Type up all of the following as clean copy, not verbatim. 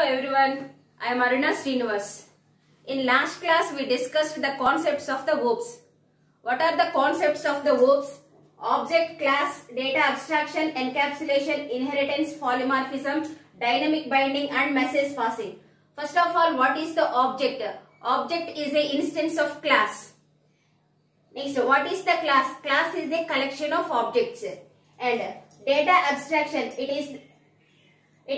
everyone, I am Aruna Srinivas. In last class we discussed the concepts of the verbs. What are the concepts of the verbs? Object, class, data abstraction, encapsulation, inheritance, polymorphism, dynamic binding and message passing. First of all, what is the object? Object is an instance of class. Next, what is the class? Class is a collection of objects. And data abstraction, it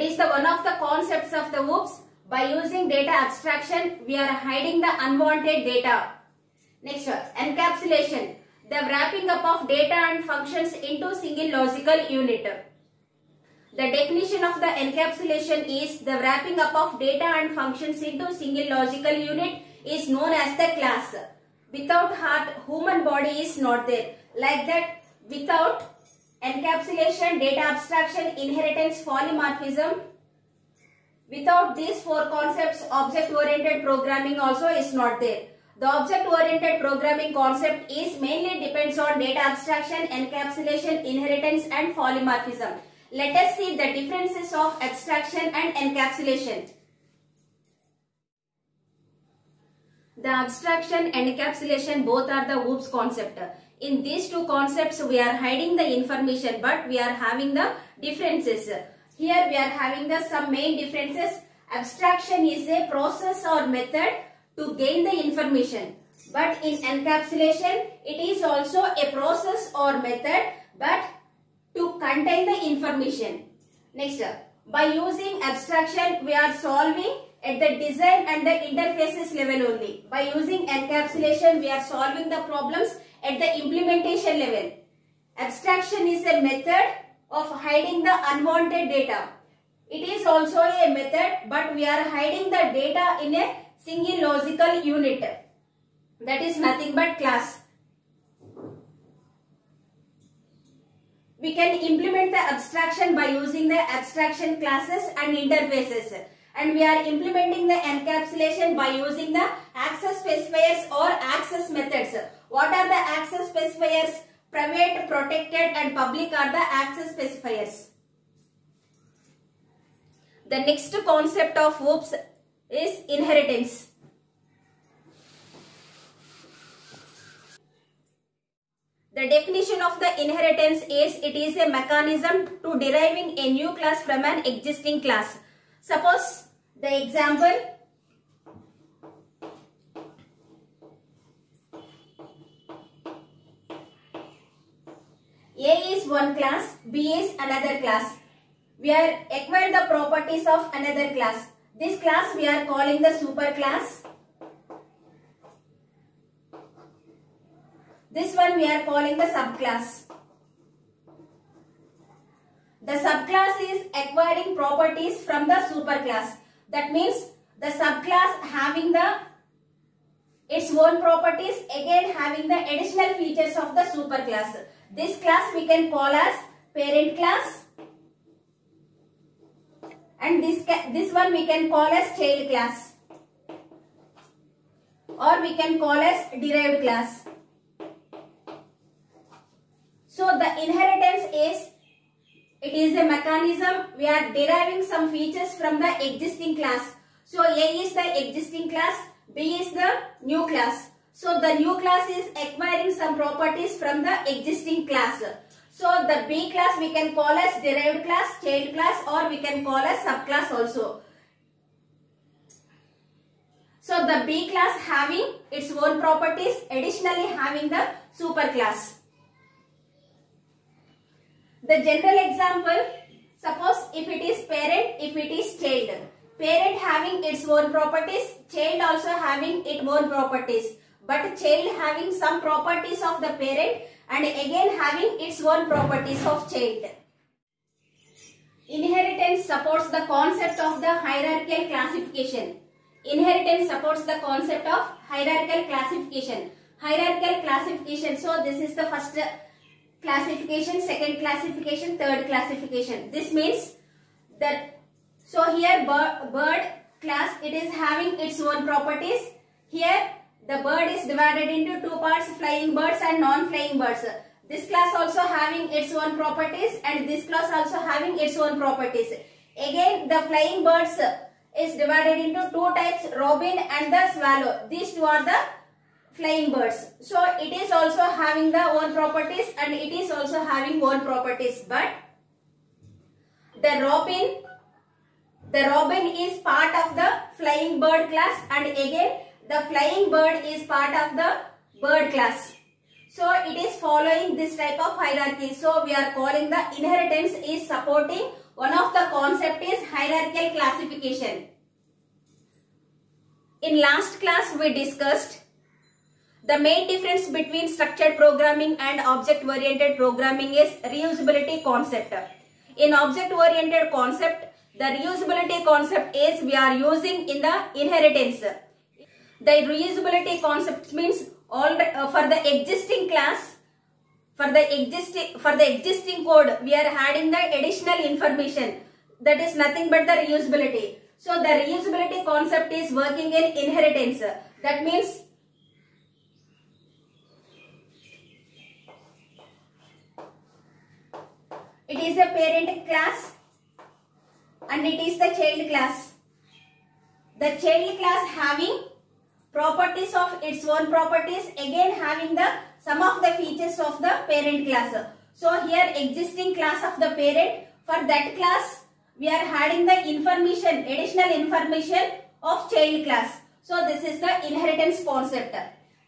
is the one of the concepts of the verbs. By using data abstraction, we are hiding the unwanted data. Next, encapsulation, the wrapping up of data and functions into single logical unit. The definition of the encapsulation is the wrapping up of data and functions into single logical unit is known as the class. Without heart, human body is not there. Like that, without encapsulation, data abstraction, inheritance, polymorphism, without these four concepts, object-oriented programming also is not there. The object-oriented programming concept is mainly depends on data abstraction, encapsulation, inheritance and polymorphism. Let us see the differences of abstraction and encapsulation. The abstraction and encapsulation both are the verbs concept. In these two concepts we are hiding the information, but we are having the differences. Here we are having the some main differences. Abstraction is a process or method to gain the information, but in encapsulation it is also a process or method but to contain the information. Next, by using abstraction we are solving at the design and the interfaces level only. By using encapsulation we are solving the problems at the implementation level. Abstraction is a method of hiding the unwanted data. It is also a method, but we are hiding the data in a single logical unit. That is nothing but class. We can implement the abstraction by using the abstraction classes and interfaces. And we are implementing the encapsulation by using the access specifiers or access methods. What are the access specifiers? Private, protected and public are the access specifiers. The next concept of verbs is inheritance. The definition of the inheritance is it is a mechanism to deriving a new class from an existing class. Suppose the example, A is one class, B is another class. We are acquiring the properties of another class. This class we are calling the superclass. This one we are calling the subclass. The subclass is acquiring properties from the superclass. That means the subclass having its own properties, again having the additional features of the superclass. This class we can call as parent class, and this one we can call as child class, or we can call as derived class. So the inheritance is a mechanism. We are deriving some features from the existing class. So A is the existing class, B is the new class. So the new class is acquiring some properties from the existing class. So the B class we can call as derived class, child class, or we can call as subclass also. So the B class having its own properties, additionally having the superclass. The general example, suppose if it is parent, if it is child. Parent having its own properties, child also having its own properties. But child having some properties of the parent and again having its own properties of child. Inheritance supports the concept of the hierarchical classification. Inheritance supports the concept of hierarchical classification. Hierarchical classification. So this is the first classification, second classification, third classification. This means that, so here bird class, it is having its own properties. Here the bird is divided into two parts, flying birds and non-flying birds. This class also having its own properties and this class also having its own properties. Again the flying birds, is divided into two types, robin and the swallow. These two are the flying birds. So it is also having the own properties and it is also having own properties. But the robin is part of the flying bird class, and again the flying bird is part of the bird class. So it is following this type of hierarchy. So we are calling the inheritance is supporting one of the concept is hierarchical classification. In last class we discussed the main difference between structured programming and object oriented programming is reusability concept. In object oriented concept, the reusability concept is we are using in the inheritance. The reusability concept means for the existing class, for the existing code, we are adding the additional information. That is nothing but the reusability. So the reusability concept is working in inheritance. That means it is a parent class and it is the child class. The child class having properties of its own properties, again having the some of the features of the parent class. So here existing class of the parent, for that class we are adding the information, additional information of child class. So this is the inheritance concept.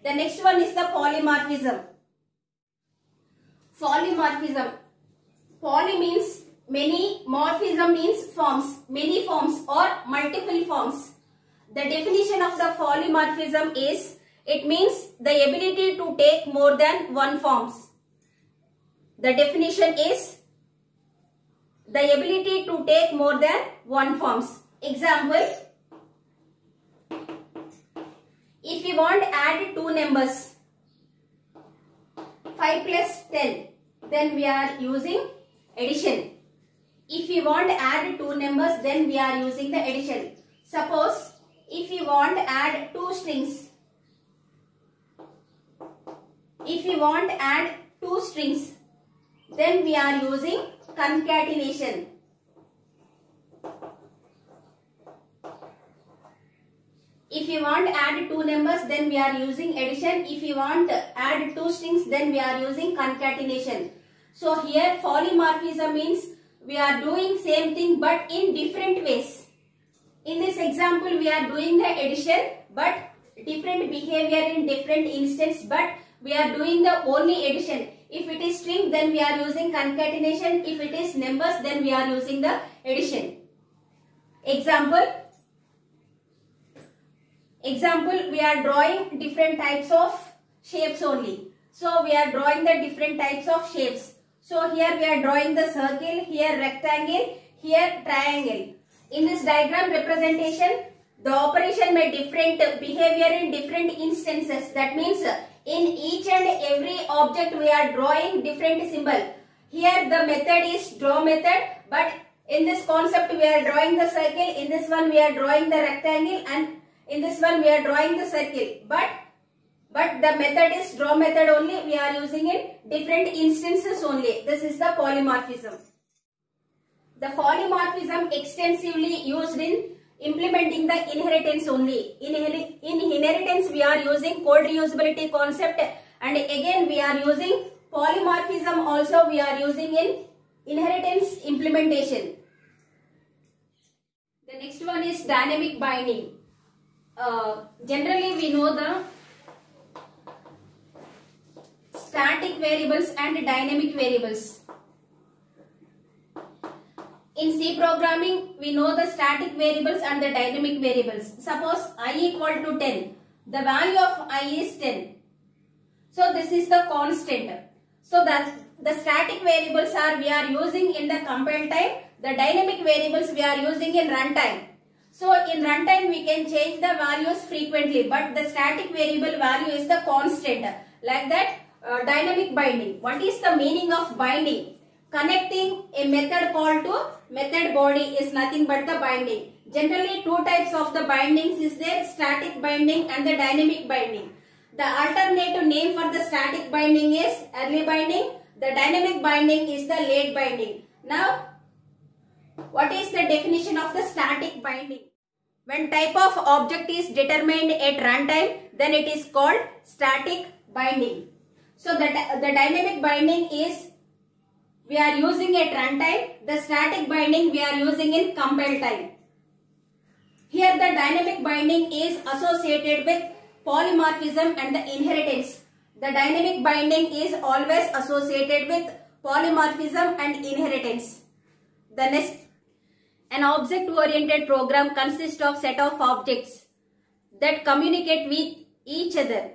The next one is the polymorphism. Polymorphism. Poly means many, morphism means forms, many forms or multiple forms. The definition of the polymorphism is, it means the ability to take more than one forms. The definition is the ability to take more than one forms. Example, if we want to add two numbers, 5 plus 10, then we are using addition. If we want to add two numbers, then we are using the addition. Suppose if we want to add two strings, then we are using concatenation. If you want to add two numbers, then we are using addition. If you want to add two strings, then we are using concatenation. So here polymorphism means we are doing same thing but in different ways. In this example we are doing the addition but different behavior in different instance, but we are doing the only addition. If it is string, then we are using concatenation. If it is numbers, then we are using the addition. Example, we are drawing different types of shapes only. So we are drawing the different types of shapes. So here we are drawing the circle, here rectangle, here triangle. In this diagram representation, the operation may different behavior in different instances. That means in each and every object we are drawing different symbol. Here the method is draw method, but in this concept we are drawing the circle, in this one we are drawing the rectangle, and in this one we are drawing the circle. But the method is draw method only, we are using in different instances only. This is the polymorphism. The polymorphism extensively used in implementing the inheritance only. In inheritance we are using code reusability concept, and again we are using polymorphism also we are using in inheritance implementation. The next one is dynamic binding. Generally we know the static variables and dynamic variables. In C programming, we know the static variables and the dynamic variables. Suppose I equal to 10. The value of I is 10. So this is the constant. So that the static variables we are using in the compile time. The dynamic variables we are using in runtime. So in runtime we can change the values frequently, but the static variable value is the constant. Like that, dynamic binding. What is the meaning of binding? Connecting a method call to method body is nothing but the binding. Generally two types of the bindings is there, static binding and the dynamic binding. The alternative name for the static binding is early binding. The dynamic binding is the late binding. Now, what is the definition of the static binding? When type of object is determined at runtime, then it is called static binding. So the dynamic binding is we are using at runtime. The static binding we are using in compile time. Here the dynamic binding is associated with polymorphism and the inheritance. The dynamic binding is always associated with polymorphism and inheritance. The next, an object-oriented program consists of set of objects that communicate with each other.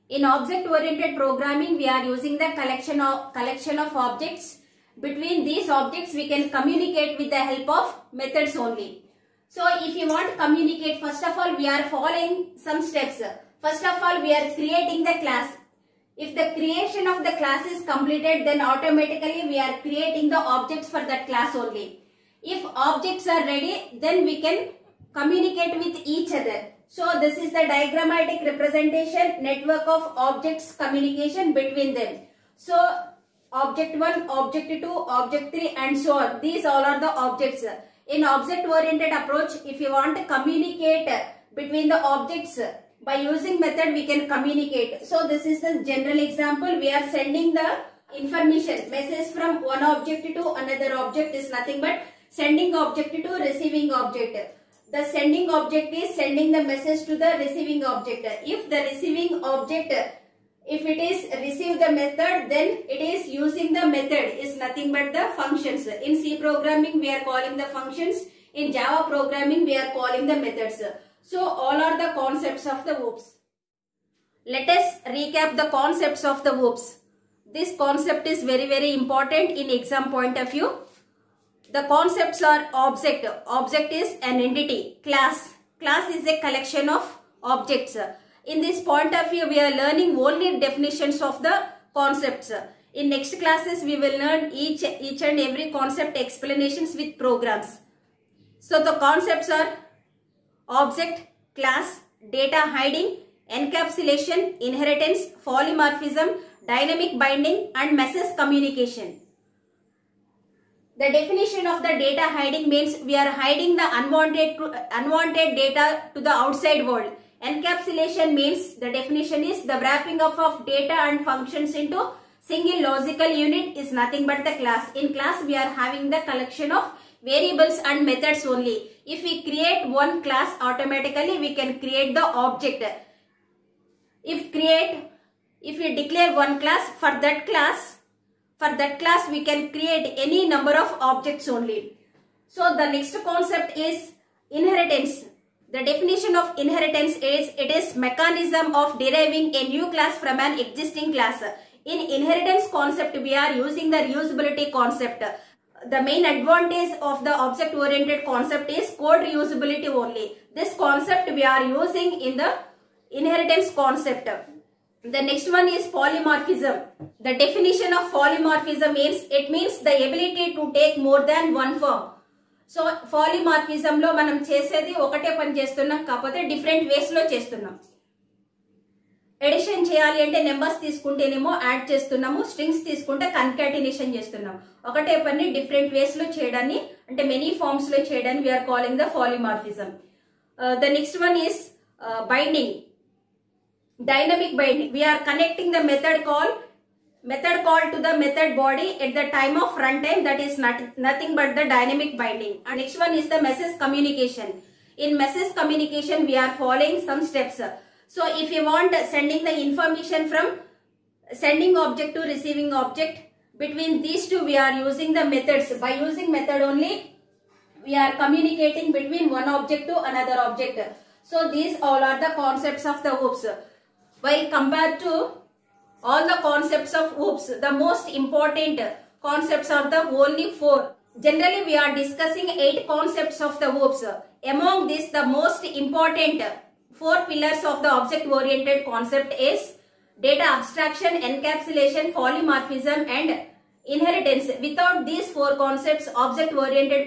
In object-oriented programming, we are using the collection of objects. Between these objects, we can communicate with the help of methods only. So, if you want to communicate, first of all, we are following some steps. First of all, we are creating the class. If the creation of the class is completed, then automatically we are creating the objects for that class only. If objects are ready, then we can communicate with each other. So this is the diagrammatic representation network of objects communication between them. So object 1, object 2, object 3 and so on. These all are the objects. In object oriented approach, if you want to communicate between the objects by using method, we can communicate. So this is the general example. We are sending the information message from one object to another object is nothing but sending object to receiving object. The sending object is sending the message to the receiving object. If the receiving object, if it is receive the method, then it is using the method is nothing but the functions. In C programming, we are calling the functions. In Java programming, we are calling the methods. So all are the concepts of the whoops. Let us recap the concepts of the whoops. This concept is very important in exam point of view. The concepts are object. Object is an entity. Class. Class is a collection of objects. In this point of view, we are learning only definitions of the concepts. In next classes, we will learn each and every concept explanations with programs. So the concepts are object, class, data hiding, encapsulation, inheritance, polymorphism, dynamic binding and message communication. The definition of the data hiding means we are hiding the unwanted data to the outside world. Encapsulation means the definition is the wrapping up of data and functions into single logical unit is nothing but the class. In class, we are having the collection of variables and methods only. If we create one class, automatically we can create the object. If we declare one class, for that class we can create any number of objects only. So the next concept is inheritance. The definition of inheritance is it is mechanism of deriving a new class from an existing class. In inheritance concept, we are using the reusability concept. The main advantage of the object oriented concept is code reusability only. This concept we are using in the inheritance concept. The next one is polymorphism. The definition of polymorphism means it means the ability to take more than one form. So polymorphism lo manam chesedi okate pani chestunam kapothe different ways lo chestunam. Addition cheyali ante numbers తీసుకుంటేనేమో add చేస్తున్నాము, strings తీసుకుంటే concatenation చేస్తున్నాం. ఒకటే పని different ways లో చేయడాన్ని అంటే many forms లో చేయడాన్ని we are calling the polymorphism. The next one is binding. Dynamic binding. We are connecting the method call to the method body at the time of runtime, that is nothing but the dynamic binding. And next one is the message communication. In message communication, we are following some steps. So if you want sending the information from sending object to receiving object, between these two we are using the methods. By using method only, we are communicating between one object to another object. So these all are the concepts of the whoops. While compared to all the concepts of whoops, the most important concepts are the only 4. Generally, we are discussing 8 concepts of the whoops. Among these, the most important 4 pillars of the object-oriented concept is data abstraction, encapsulation, polymorphism and inheritance. Without these 4 concepts, object-oriented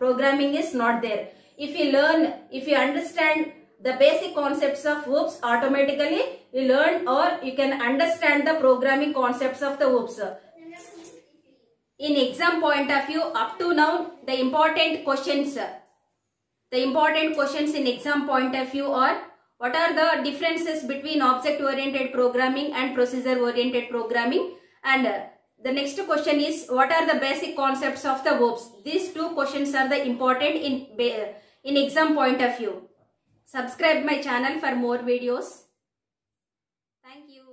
programming is not there. If you understand the basic concepts of whoops, automatically you learn or you can understand the programming concepts of the whoops. In exam point of view, up to now, the important questions The important questions in exam point of view are, what are the differences between object-oriented programming and procedure-oriented programming? And the next question is, what are the basic concepts of the verbs? These two questions are the important in exam point of view. Subscribe my channel for more videos. Thank you.